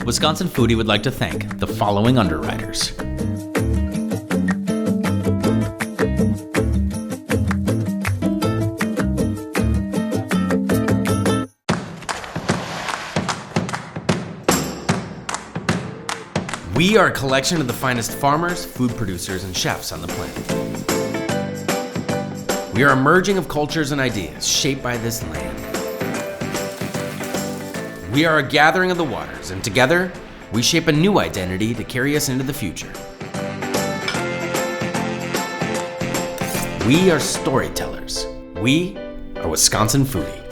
Wisconsin Foodie would like to thank the following underwriters. We are a collection of the finest farmers, food producers, and chefs on the planet. We are a merging of cultures and ideas shaped by this land. We are a gathering of the waters, and together, we shape a new identity to carry us into the future. We are storytellers. We are Wisconsin Foodie.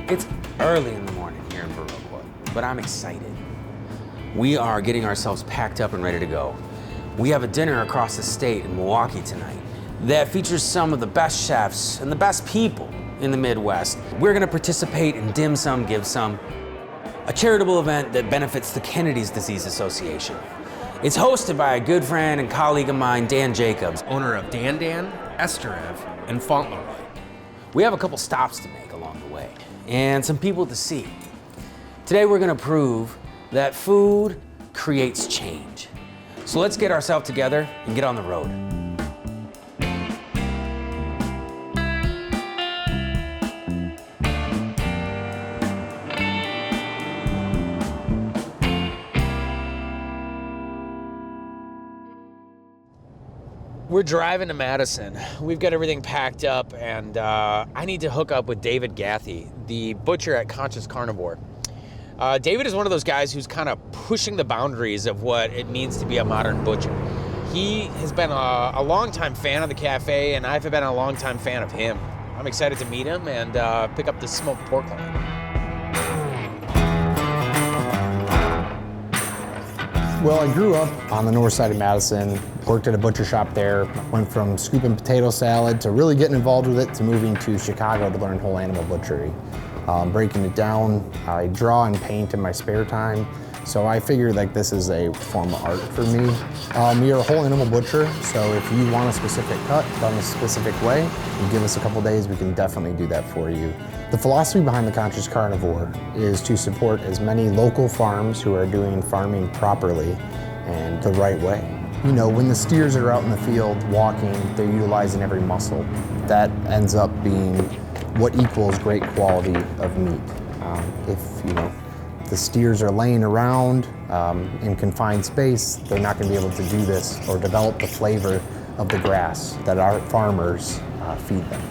It's early in the morning here in Baroque, but I'm excited. We are getting ourselves packed up and ready to go. We have a dinner across the state in Milwaukee tonight that features some of the best chefs and the best people in the Midwest. We're gonna participate in Dim Sum, Give Some, a charitable event that benefits the Kennedy's Disease Association. It's hosted by a good friend and colleague of mine, Dan Jacobs, owner of Dan, Esterev, and Fauntleroy. We have a couple stops to make along the way and some people to see. Today we're gonna prove that food creates change. So let's get ourselves together and get on the road. We're driving to Madison. We've got everything packed up, and I need to hook up with David Gathie, the butcher at Conscious Carnivore. David is one of those guys who's kind of pushing the boundaries of what it means to be a modern butcher. He has been a longtime fan of the cafe, and I've been a longtime fan of him. I'm excited to meet him and pick up this smoked pork loin. Well, I grew up on the north side of Madison, worked at a butcher shop there, went from scooping potato salad to really getting involved with it to moving to Chicago to learn whole animal butchery. Breaking it down, I draw and paint in my spare time, so I figured like this is a form of art for me. We are a whole animal butcher, so if you want a specific cut done a specific way, you give us a couple days, we can definitely do that for you. The philosophy behind the Conscious Carnivore is to support as many local farms who are doing farming properly and the right way. You know, when the steers are out in the field walking, they're utilizing every muscle. That ends up being what equals great quality of meat. If the steers are laying around in confined space, they're not going to be able to do this or develop the flavor of the grass that our farmers feed them.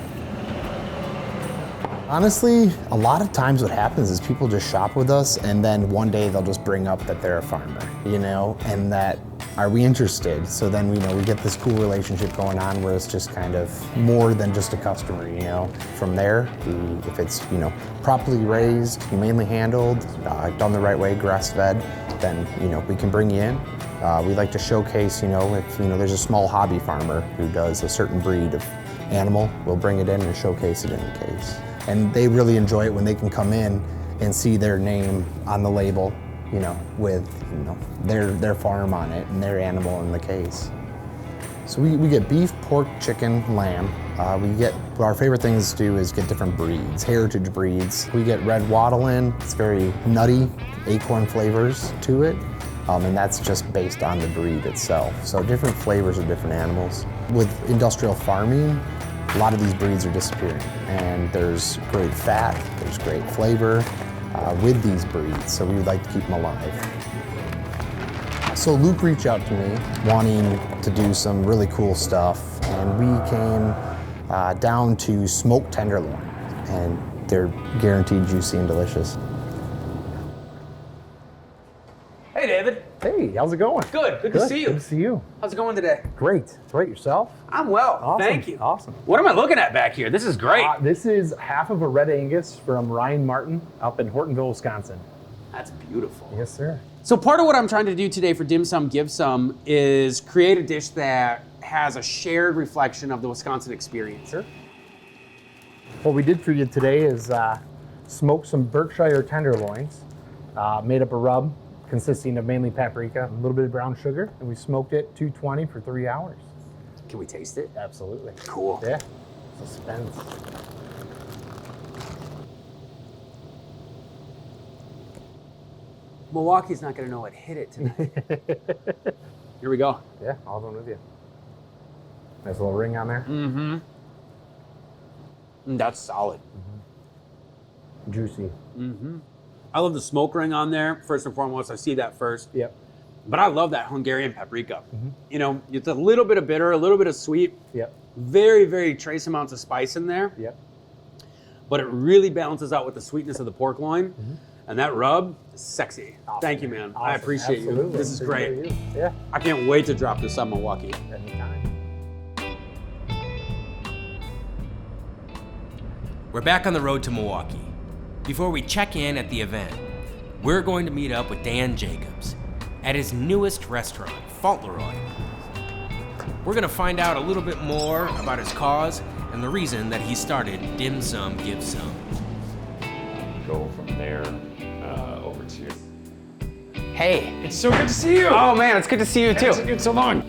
Honestly, a lot of times what happens is people just shop with us and then one day they'll just bring up that they're a farmer, and that, are we interested? So then we get this cool relationship going on where it's just kind of more than just a customer, From there, if it's, properly raised, humanely handled, done the right way, grass-fed, then, we can bring you in. We like to showcase, if, there's a small hobby farmer who does a certain breed of animal, we'll bring it in and showcase it in the case. And they really enjoy it when they can come in and see their name on the label, with their farm on it and their animal in the case. So we get beef, pork, chicken, lamb. Our favorite things to do is get different breeds, heritage breeds. We get red wattle in. It's very nutty, acorn flavors to it. And that's just based on the breed itself. So different flavors of different animals. With industrial farming, a lot of these breeds are disappearing, and there's great fat, there's great flavor with these breeds, so we would like to keep them alive. So Luke reached out to me wanting to do some really cool stuff, and we came down to smoked tenderloin, and they're guaranteed juicy and delicious. Hey, David. Hey, how's it going? Good to see you. Good to see you. How's it going today? Great. Great, yourself? I'm well, Awesome. Thank you. Awesome. What am I looking at back here? This is great. This is half of a Red Angus from Ryan Martin up in Hortonville, Wisconsin. That's beautiful. Yes, sir. So part of what I'm trying to do today for Dim Sum, Give Some is create a dish that has a shared reflection of the Wisconsin experience. Sure. What we did for you today is smoke some Berkshire tenderloins, made up a rub, consisting of mainly paprika, a little bit of brown sugar, and we smoked it 220 for 3 hours. Can we taste it? Absolutely. Cool. Yeah. Suspense. Milwaukee's not gonna know what hit it tonight. Here we go. Yeah, all done with you. Nice little ring on there. Mm-hmm. That's solid. Juicy. Mm-hmm. I love the smoke ring on there, first and foremost. I see that first. Yep. But I love that Hungarian paprika. You know, it's a little bit of bitter, a little bit of sweet. Yep. Very, very trace amounts of spice in there. Yep. But it really balances out with the sweetness of the pork loin. And that rub is sexy. Awesome. Thank you, man. Awesome. I appreciate Absolutely. you. This is great. Appreciate you. Yeah. I can't wait to drop this on Milwaukee. Anytime. We're back on the road to Milwaukee. Before we check in at the event, we're going to meet up with Dan Jacobs at his newest restaurant, Fauntleroy. We're going to find out a little bit more about his cause and the reason that he started Dim Sum Give Some. Go from there over to. Hey. It's so good to see you. Oh, man, it's good to see you, too. It's been so long.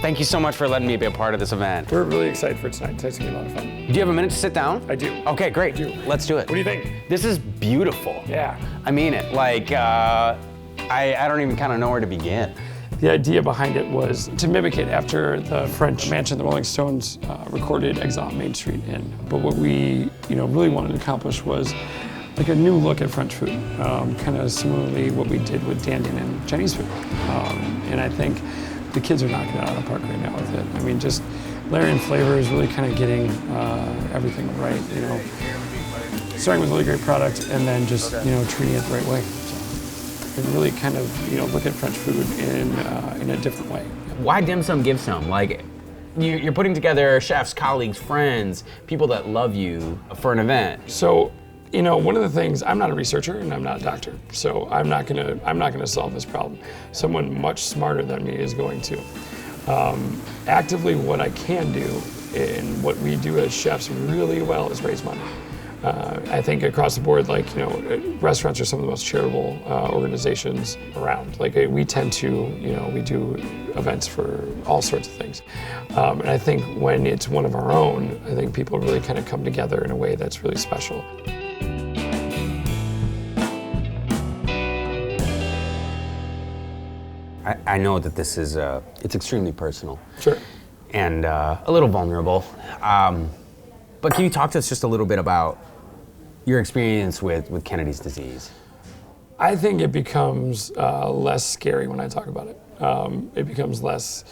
Thank you so much for letting me be a part of this event. We're really excited for tonight. Tonight's gonna be a lot of fun. Do you have a minute to sit down? I do. Okay, great. I do. Let's do it. What do you think? This is beautiful. Yeah. I mean it. Like, I don't even kind of know where to begin. The idea behind it was to mimic it after the French mansion the Rolling Stones recorded Exile on Main Street in. But what we, really wanted to accomplish was like a new look at French food, kind of similarly what we did with Dandian and Chinese food. And I think the kids are knocking it out of the park right now with it. I mean, just layering flavors, really kind of getting everything right, starting with a really great product and then just, treating it the right way. So, and really kind of, look at French food in a different way. Why Dim Sum Give Some? Like, you're putting together chefs, colleagues, friends, people that love you for an event. So, one of the things, I'm not a researcher and I'm not a doctor, so I'm not gonna solve this problem. Someone much smarter than me is going to. Actively, what I can do and what we do as chefs really well is raise money. I think across the board, restaurants are some of the most charitable organizations around. Like we tend to, we do events for all sorts of things. And I think when it's one of our own, I think people really kind of come together in a way that's really special. I know that this is, it's extremely personal. Sure. And a little vulnerable. But can you talk to us just a little bit about your experience with Kennedy's disease? I think it becomes less scary when I talk about it. It becomes less,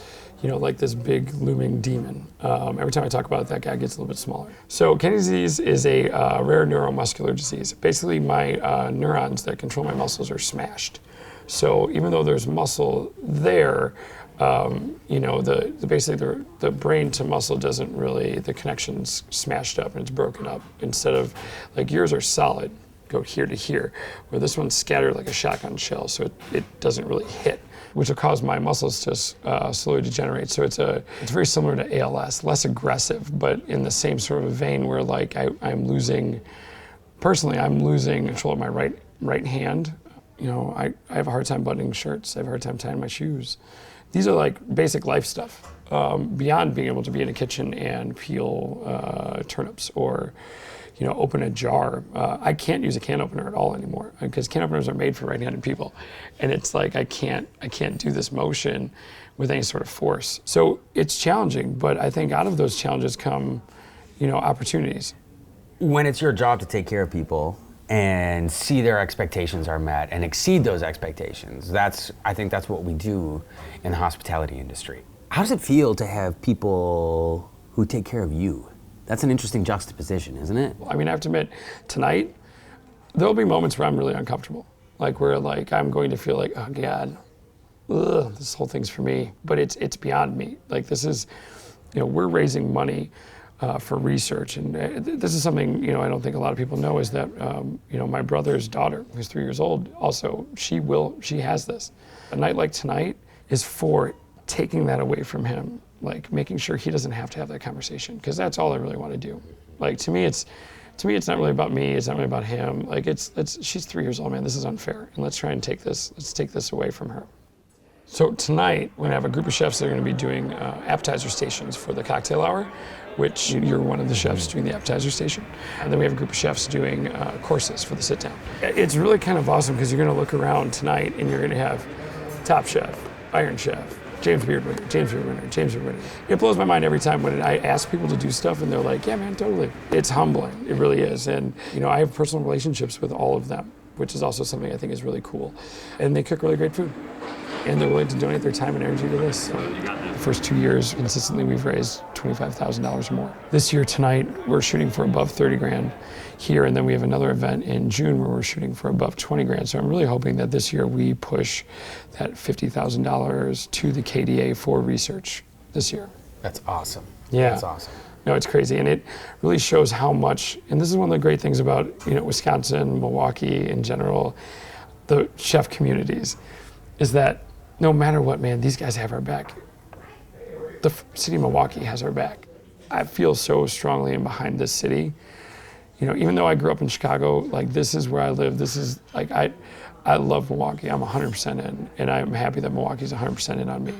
like this big looming demon. Every time I talk about it, that guy gets a little bit smaller. So Kennedy's disease is a rare neuromuscular disease. Basically, my neurons that control my muscles are smashed. So even though there's muscle there, basically the brain to muscle doesn't really, the connection's smashed up and it's broken up. Instead of, like yours are solid, go here to here, where this one's scattered like a shotgun shell, so it doesn't really hit, which will cause my muscles to slowly degenerate. So it's very similar to ALS, less aggressive, but in the same sort of vein where like I'm losing control of my right hand. I have a hard time buttoning shirts. I have a hard time tying my shoes. These are like basic life stuff, beyond being able to be in a kitchen and peel turnips or, open a jar. I can't use a can opener at all anymore because can openers are made for right-handed people. And it's like, I can't do this motion with any sort of force. So it's challenging, but I think out of those challenges come, opportunities. When it's your job to take care of people and see their expectations are met and exceed those expectations, I think that's what we do in the hospitality industry. How does it feel to have people who take care of you? That's an interesting juxtaposition, isn't it? I mean, I have to admit, tonight, there'll be moments where I'm really uncomfortable. Like where I'm going to feel like, oh God, this whole thing's for me. But it's beyond me. Like this is, we're raising money for research. And this is something, I don't think a lot of people know is that, my brother's daughter, who's 3 years old, also, she has this. A night like tonight is for taking that away from him, like making sure he doesn't have to have that conversation, because that's all I really want to do. Like to me, it's to me, it's not really about me. It's not really about him. Like she's 3 years old, man. This is unfair. And let's try and take this away from her. So tonight, we're gonna have a group of chefs that are gonna be doing appetizer stations for the cocktail hour, which you're one of the chefs doing the appetizer station. And then we have a group of chefs doing courses for the sit down. It's really kind of awesome because you're gonna look around tonight and you're gonna have Top Chef, Iron Chef, James Beard winner, James Beard winner, James Beard winner. It blows my mind every time when I ask people to do stuff and they're like, yeah, man, totally. It's humbling, it really is. And I have personal relationships with all of them, which is also something I think is really cool. And they cook really great food. And they're willing to donate their time and energy to this. So the first 2 years, consistently, we've raised $25,000 or more. This year, tonight, we're shooting for above 30 grand here, and then we have another event in June where we're shooting for above 20 grand. So I'm really hoping that this year we push that $50,000 to the KDA for research this year. That's awesome. Yeah. That's awesome. No, it's crazy, and it really shows how much, and this is one of the great things about Wisconsin, Milwaukee in general, the chef communities, is that no matter what, man, these guys have our back. The city of Milwaukee has our back. I feel so strongly in behind this city. Even though I grew up in Chicago, like this is where I live. This is like, I love Milwaukee. I'm 100% in, and I'm happy that Milwaukee's 100% in on me.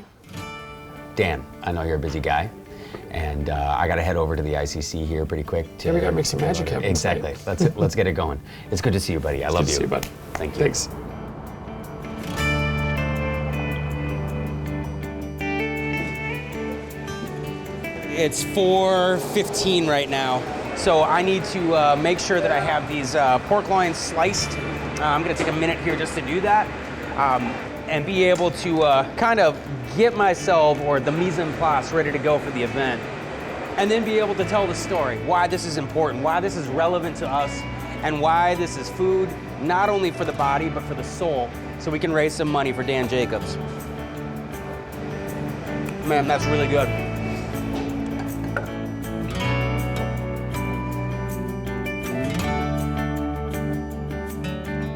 Dan, I know you're a busy guy, and I gotta head over to the ICC here pretty quick. Yeah, we gotta make some magic happen. Exactly. Let's get it going. It's good to see you, buddy. I love you. Good to see you, bud. Thank you. Thanks. It's 4:15 right now, so I need to make sure that I have these pork loins sliced. I'm gonna take a minute here just to do that, and be able to kind of get myself, or the mise en place, ready to go for the event. And then be able to tell the story, why this is important, why this is relevant to us, and why this is food, not only for the body, but for the soul, so we can raise some money for Dan Jacobs. Man, that's really good.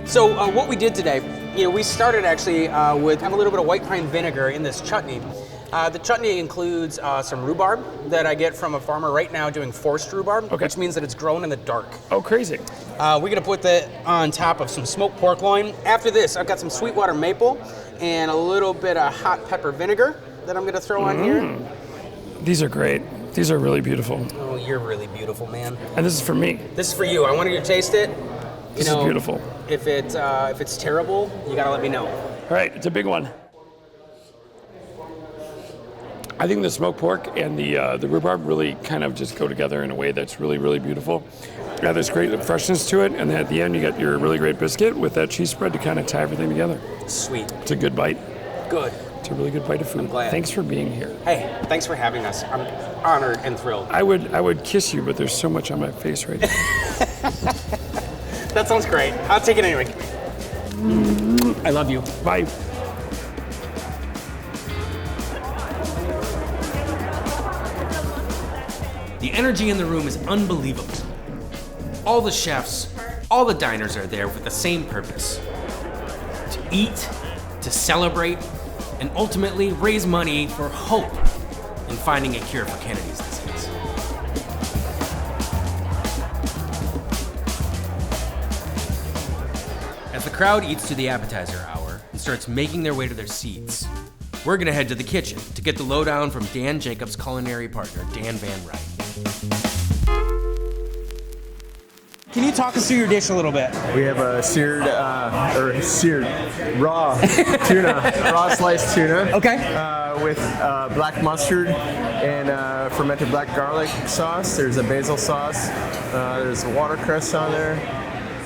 So what we did today, we started actually with a little bit of white pine vinegar in this chutney. The chutney includes some rhubarb that I get from a farmer right now doing forced rhubarb, which means that it's grown in the dark. Oh, crazy. We're gonna put that on top of some smoked pork loin. After this, I've got some Sweetwater maple and a little bit of hot pepper vinegar that I'm gonna throw on here. These are great. These are really beautiful. Oh, you're really beautiful, man. And this is for me. This is for you. I wanted you to taste it. This is beautiful. If it's terrible, you gotta let me know. All right, it's a big one. I think the smoked pork and the rhubarb really kind of just go together in a way that's really, really beautiful. Yeah, there's great freshness to it, and then at the end you got your really great biscuit with that cheese spread to kind of tie everything together. Sweet. It's a good bite. Good. It's a really good bite of food. I'm glad. Thanks for being here. Hey, thanks for having us. I'm honored and thrilled. I would kiss you, but there's so much on my face right now. That sounds great. I'll take it anyway. I love you. Bye. The energy in the room is unbelievable. All the chefs, all the diners are there with the same purpose: to eat, to celebrate, and ultimately raise money for hope in finding a cure for Kennedy's disease. As the crowd eats to the appetizer hour and starts making their way to their seats, we're gonna head to the kitchen to get the lowdown from Dan Jacobs' culinary partner, Dan Van Wright. Can you talk us through your dish a little bit? We have a raw tuna, raw sliced tuna. Okay. With black mustard and fermented black garlic sauce. There's a basil sauce. There's a watercress on there.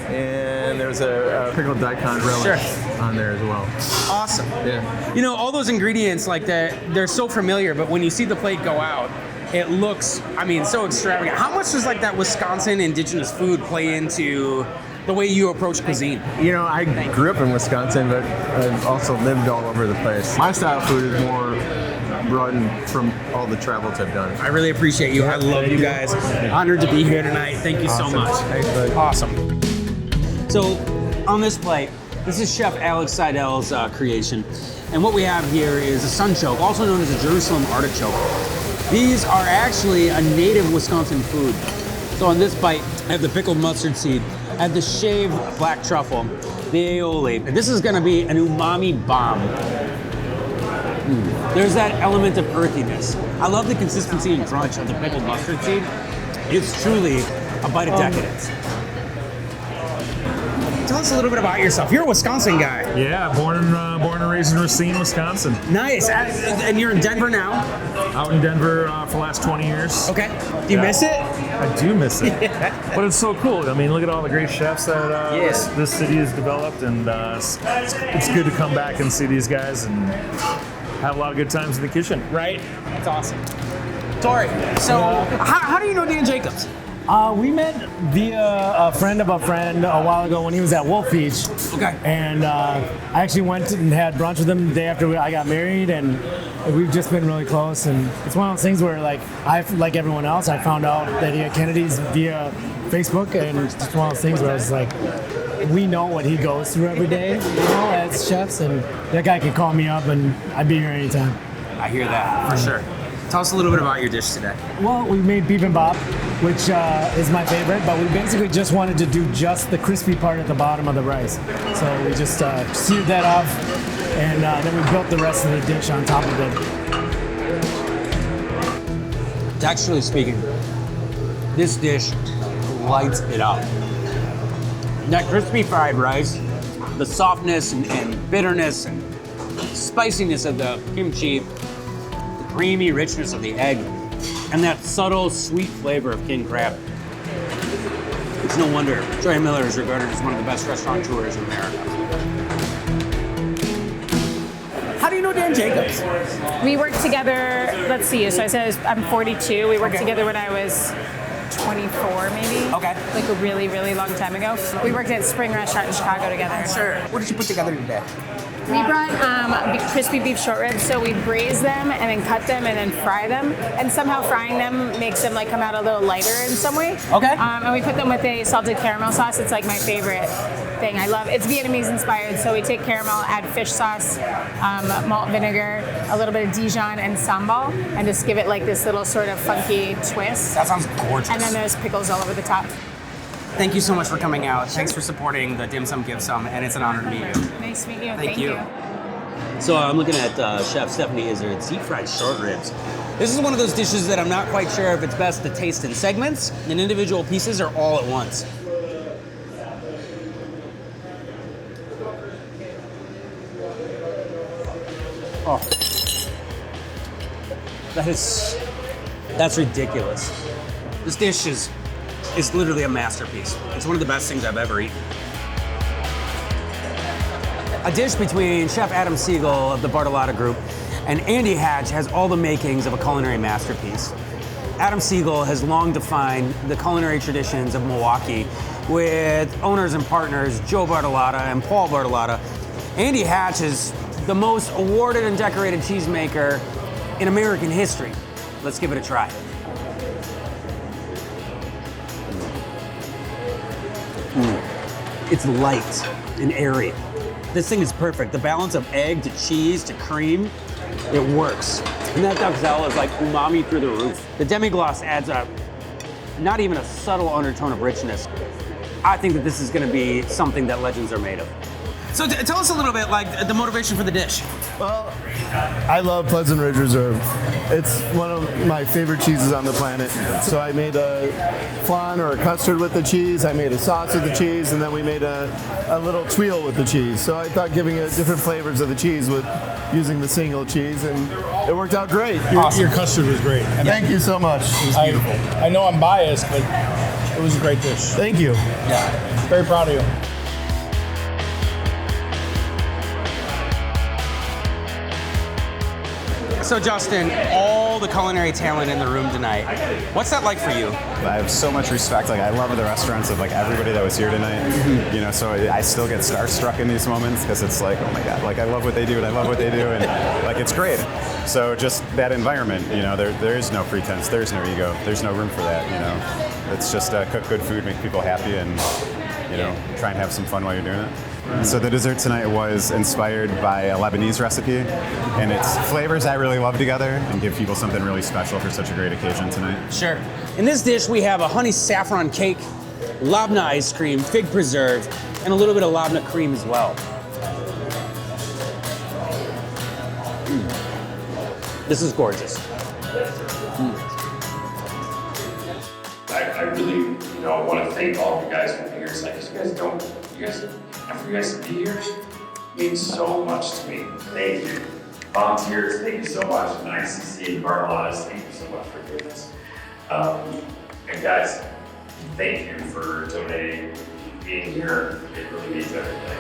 And there's a pickled daikon relish on there as well. Awesome. Yeah. All those ingredients like that, they're so familiar, but when you see the plate go out, it looks, so extravagant. How much does that Wisconsin indigenous food play into the way you approach cuisine? I grew up in Wisconsin, but I've also lived all over the place. My style of food is more run from all the travels I've done. I really appreciate you. I love you guys. Honored to be here tonight. Thank you so much. Thanks, buddy. Awesome. So on this plate, this is Chef Alex Seidel's creation. And what we have here is a sunchoke, also known as a Jerusalem artichoke. These are actually a native Wisconsin food. So on this bite, I have the pickled mustard seed, I have the shaved black truffle, the aioli. And this is gonna be an umami bomb. There's that element of earthiness. I love the consistency and crunch of the pickled mustard seed. It's truly a bite of decadence. Tell us a little bit about yourself. You're a Wisconsin guy. Yeah, born and raised in Racine, Wisconsin. Nice. And you're in Denver now? Out in Denver for the last 20 years. Okay. Do you miss it? I do miss it. But it's so cool. I mean, look at all the great chefs that this city has developed, and it's good to come back and see these guys and have a lot of good times in the kitchen. Right? That's awesome. Tori, so how do you know Dan Jacobs? We met via a friend of a friend a while ago when he was at Wolf Beach. Okay. And I actually went and had brunch with him the day after I got married, and we've just been really close. And it's one of those things where, like everyone else, I found out that he had Kennedy's via Facebook, and it's just one of those things where I was like, we know what he goes through every day, as chefs, and that guy could call me up, and I'd be here anytime. I hear that, for sure. Tell us a little bit about your dish today. Well, we made bibimbap, which is my favorite, but we basically just wanted to do just the crispy part at the bottom of the rice. So we just seared that off, and then we built the rest of the dish on top of it. Texturally speaking, this dish lights it up. That crispy fried rice, the softness and bitterness and spiciness of the kimchi, creamy richness of the egg, and that subtle sweet flavor of king crab. It's no wonder Troy Miller is regarded as one of the best restaurateurs in America. How do you know Dan Jacobs? We worked together, let's see, so I said I'm 42. We worked together when I was 24 maybe. Okay. Like a really, really long time ago. We worked at Spring Restaurant in Chicago together. Sure. What did you put together today? We brought crispy beef short ribs, so we braise them and then cut them and then fry them. And somehow frying them makes them like come out a little lighter in some way. Okay. And we put them with a salted caramel sauce. It's like my favorite thing. I love it's Vietnamese inspired, so we take caramel, add fish sauce, malt vinegar, a little bit of Dijon and sambal, and just give it like this little sort of funky twist. That sounds gorgeous. And then there's pickles all over the top. Thank you so much for coming out. Thanks for supporting the Dim Sum Give Some, and it's an honor to meet you. Nice to meet you. Thank you. So I'm looking at Chef Stephanie Izzard's deep fried short ribs. This is one of those dishes that I'm not quite sure if it's best to taste in segments, in individual pieces, or all at once. Oh, that's ridiculous. This dish is literally a masterpiece. It's one of the best things I've ever eaten. A dish between Chef Adam Siegel of the Bartolotta Group and Andy Hatch has all the makings of a culinary masterpiece. Adam Siegel has long defined the culinary traditions of Milwaukee with owners and partners Joe Bartolotta and Paul Bartolotta. Andy Hatch is the most awarded and decorated cheesemaker in American history. Let's give it a try. It's light and airy. This thing is perfect. The balance of egg to cheese to cream, it works. And that duxelle is like umami through the roof. The demi-glace adds up not even a subtle undertone of richness. I think that this is gonna be something that legends are made of. So tell us a little bit, like, the motivation for the dish. Well, I love Pleasant Ridge Reserve. It's one of my favorite cheeses on the planet. So I made a flan or a custard with the cheese, I made a sauce with the cheese, and then we made a little tuile with the cheese. So I thought giving it different flavors of the cheese with using the single cheese, and it worked out great. Your custard was great. Thank you so much. It was beautiful. I know I'm biased, but it was a great dish. Thank you. Yeah, very proud of you. So Justin, all the culinary talent in the room tonight, what's that like for you? I have so much respect. Like, I love the restaurants of like everybody that was here tonight. Mm-hmm. You know, so I still get starstruck in these moments because it's like, oh my God, like I love what they do and I love what they do, and like it's great. So just that environment, you know, there is no pretense, there's no ego, there's no room for that. You know, it's just cook good food, make people happy, and you know, try and have some fun while you're doing it. So the dessert tonight was inspired by a Lebanese recipe, and it's flavors I really love together and give people something really special for such a great occasion tonight. Sure. In this dish, we have a honey saffron cake, labna ice cream, fig preserve, and a little bit of labna cream as well. This is gorgeous. I really, want to thank all of you guys for being here tonight. For you guys to be here means so much to me. Thank you. Volunteers, thank you so much. And ICC and Bartolotta's, thank you so much for doing this. And guys, thank you for donating, being here. It really means everything.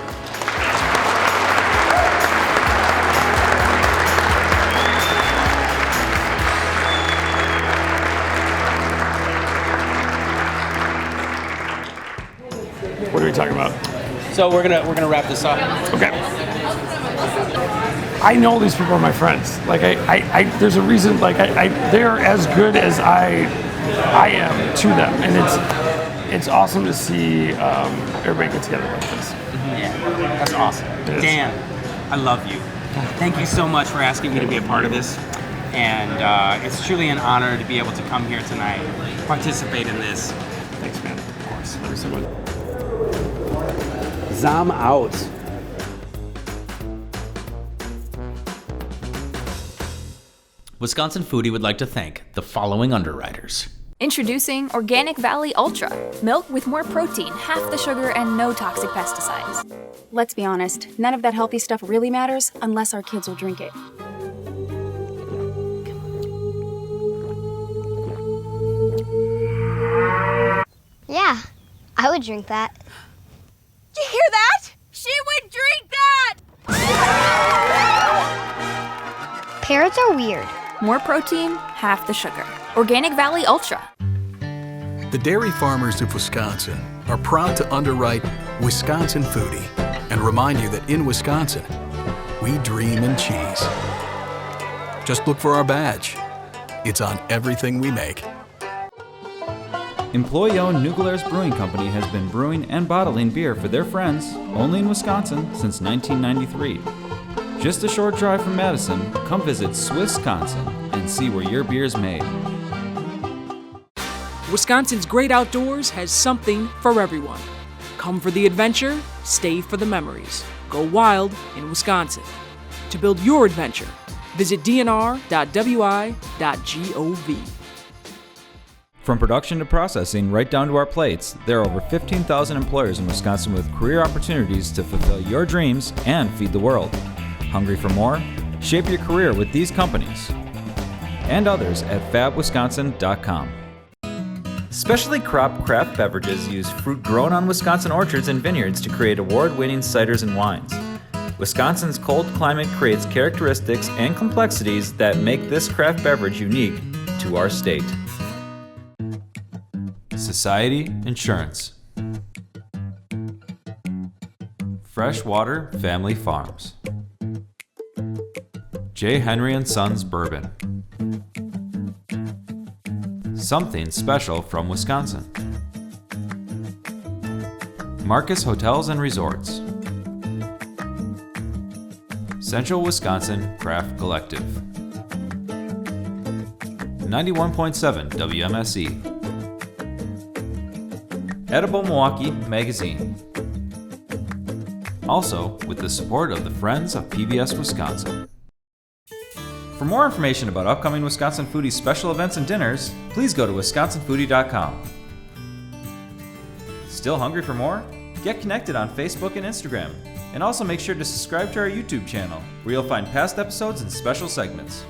What are we talking about? So we're gonna wrap this up. Okay. I know these people are my friends. Like there's a reason. Like they're as good as I am to them, and it's awesome to see everybody get together like this. Yeah, that's awesome. Dan, I love you. Thank you so much for asking me to be a part of this, and it's truly an honor to be able to come here tonight, participate in this. Thanks, man. Of course. Love you so much. Zahm out. Wisconsin Foodie would like to thank the following underwriters. Introducing Organic Valley Ultra. Milk with more protein, half the sugar, and no toxic pesticides. Let's be honest, none of that healthy stuff really matters unless our kids will drink it. Yeah, I would drink that. Did you hear that? She would drink that! Parrots are weird. More protein, half the sugar. Organic Valley Ultra. The dairy farmers of Wisconsin are proud to underwrite Wisconsin Foodie and remind you that in Wisconsin, we dream in cheese. Just look for our badge. It's on everything we make. Employee-owned New Glarus Brewing Company has been brewing and bottling beer for their friends only in Wisconsin since 1993. Just a short drive from Madison, come visit Swissconsin and see where your beer is made. Wisconsin's great outdoors has something for everyone. Come for the adventure, stay for the memories. Go wild in Wisconsin. To build your adventure, visit dnr.wi.gov. From production to processing, right down to our plates, there are over 15,000 employers in Wisconsin with career opportunities to fulfill your dreams and feed the world. Hungry for more? Shape your career with these companies and others at fabwisconsin.com. Specialty crop craft beverages use fruit grown on Wisconsin orchards and vineyards to create award-winning ciders and wines. Wisconsin's cold climate creates characteristics and complexities that make this craft beverage unique to our state. Society Insurance. Freshwater Family Farms. J. Henry & Sons Bourbon. Something special from Wisconsin. Marcus Hotels and Resorts. Central Wisconsin Craft Collective. 91.7 WMSE. Edible Milwaukee Magazine. Also, with the support of the Friends of PBS Wisconsin. For more information about upcoming Wisconsin Foodie special events and dinners, please go to wisconsinfoodie.com. Still hungry for more? Get connected on Facebook and Instagram. And also make sure to subscribe to our YouTube channel, where you'll find past episodes and special segments.